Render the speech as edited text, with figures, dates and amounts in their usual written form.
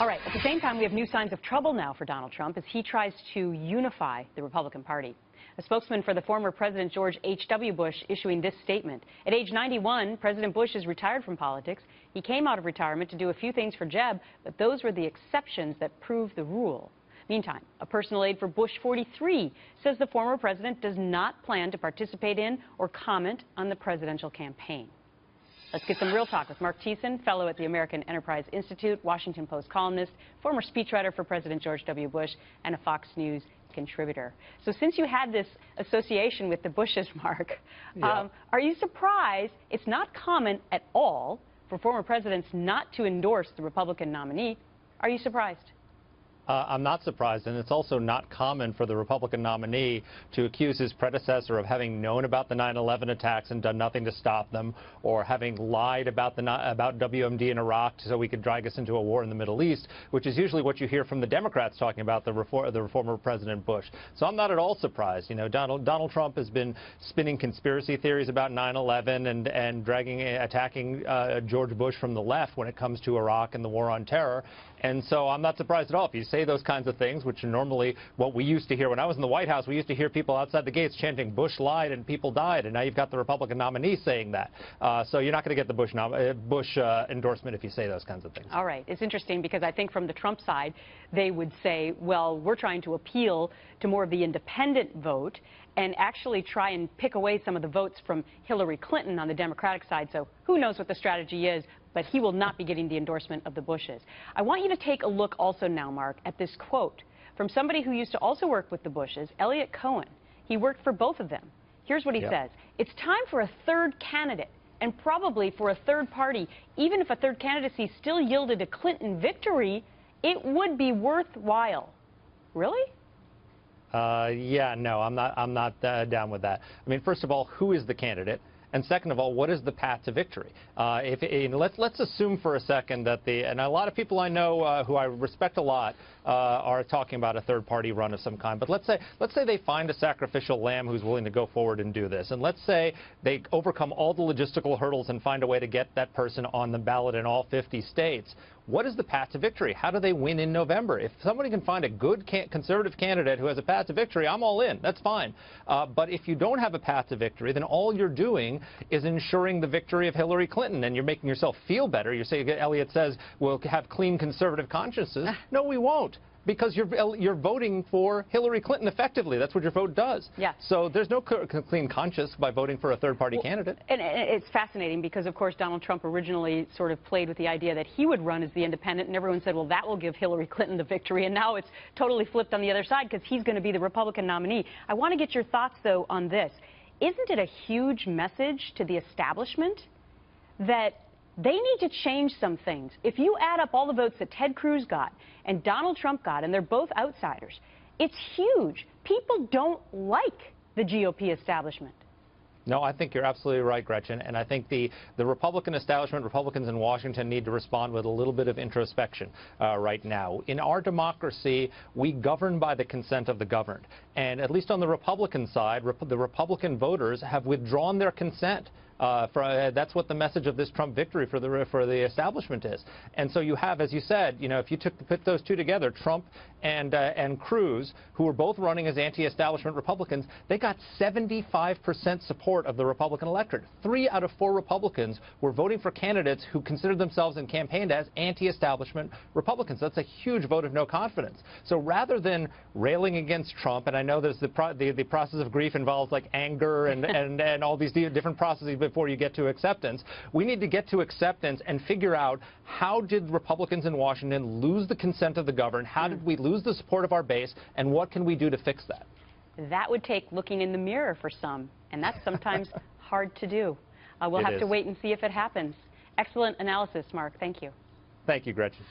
All right, at the same time, we have new signs of trouble now for Donald Trump as he tries to unify the Republican Party. A spokesman for the former President George H.W. Bush issuing this statement. At age 91, President Bush is retired from politics. He came out of retirement to do a few things for Jeb, but those were the exceptions that proved the rule. Meantime, a personal aide for Bush 43 says the former president does not plan to participate in or comment on the presidential campaign. Let's get some real talk with Marc Thiessen, fellow at the American Enterprise Institute, Washington Post columnist, former speechwriter for President George W. Bush, and a Fox News contributor. So since you had this association with the Bushes, Mark, are you surprised it's not common at all for former presidents not to endorse the Republican nominee? Are you surprised? I'm not surprised, and it's also not common for the Republican nominee to accuse his predecessor of having known about the 9/11 attacks and done nothing to stop them, or having lied about WMD in Iraq so he could drag us into a war in the Middle East, which is usually what you hear from the Democrats talking about the former President Bush. So I'm not at all surprised. You know, Donald Trump has been spinning conspiracy theories about 9/11 and attacking George Bush from the left when it comes to Iraq and the war on terror. And so I'm not surprised at all. If you say those kinds of things, which are normally what we used to hear when I was in the White House, we used to hear people outside the gates chanting, Bush lied and people died, and now you've got the Republican nominee saying that. So you're not going to get the Bush endorsement if you say those kinds of things. All right. It's interesting because I think from the Trump side, they would say, well, we're trying to appeal to more of the independent vote and actually try and pick away some of the votes from Hillary Clinton on the Democratic side. So who knows what the strategy is, but he will not be getting the endorsement of the Bushes. I want you to take a look also now, Mark, at this quote from somebody who used to also work with the Bushes, Elliot Cohen. He worked for both of them. Here's what he says. It's time for a third candidate, and probably for a third party. Even if a third candidacy still yielded a Clinton victory, it would be worthwhile. Really? Yeah, no, I'm not down with that. I mean, first of all, who is the candidate? And second of all, what is the path to victory? Let's assume for a second that and a lot of people I know who I respect a lot are talking about a third-party run of some kind. But let's say they find a sacrificial lamb who's willing to go forward and do this. And let's say they overcome all the logistical hurdles and find a way to get that person on the ballot in all 50 states. What is the path to victory? How do they win in November? If somebody can find a good conservative candidate who has a path to victory, I'm all in. That's fine. But if you don't have a path to victory, then all you're doing is ensuring the victory of Hillary Clinton, and you're making yourself feel better. You say, Elliot says, we'll have clean conservative consciences. No, we won't. Because you're voting for Hillary Clinton effectively. That's what your vote does. Yeah. So there's no clean conscience by voting for a third-party candidate. And it's fascinating because, of course, Donald Trump originally sort of played with the idea that he would run as the independent, and everyone said, well, that will give Hillary Clinton the victory. And now it's totally flipped on the other side because he's going to be the Republican nominee. I want to get your thoughts, though, on this. Isn't it a huge message to the establishment that they need to change some things? If you add up all the votes that Ted Cruz got and Donald Trump got, and they're both outsiders, it's huge. People don't like the GOP establishment. No, I think you're absolutely right, Gretchen. And I think the Republican establishment, Republicans in Washington, need to respond with a little bit of introspection right now. In our democracy, we govern by the consent of the governed. And at least on the Republican side, the Republican voters have withdrawn their consent. That's what the message of this Trump victory for the establishment is. And so you have, as you said, you know, if you put those two together, Trump and Cruz, who were both running as anti-establishment Republicans, they got 75% support of the Republican electorate. 3 out of 4 Republicans were voting for candidates who considered themselves and campaigned as anti-establishment Republicans. That's a huge vote of no confidence. So rather than railing against Trump, and I know there's the process of grief involves like anger and all these different processes before you get to acceptance. We need to get to acceptance and figure out, how did Republicans in Washington lose the consent of the governed? How did we lose the support of our base? And what can we do to fix that? That would take looking in the mirror for some, and that's sometimes hard to do. We'll have to wait and see if it happens. Excellent analysis, Mark. Thank you. Thank you, Gretchen.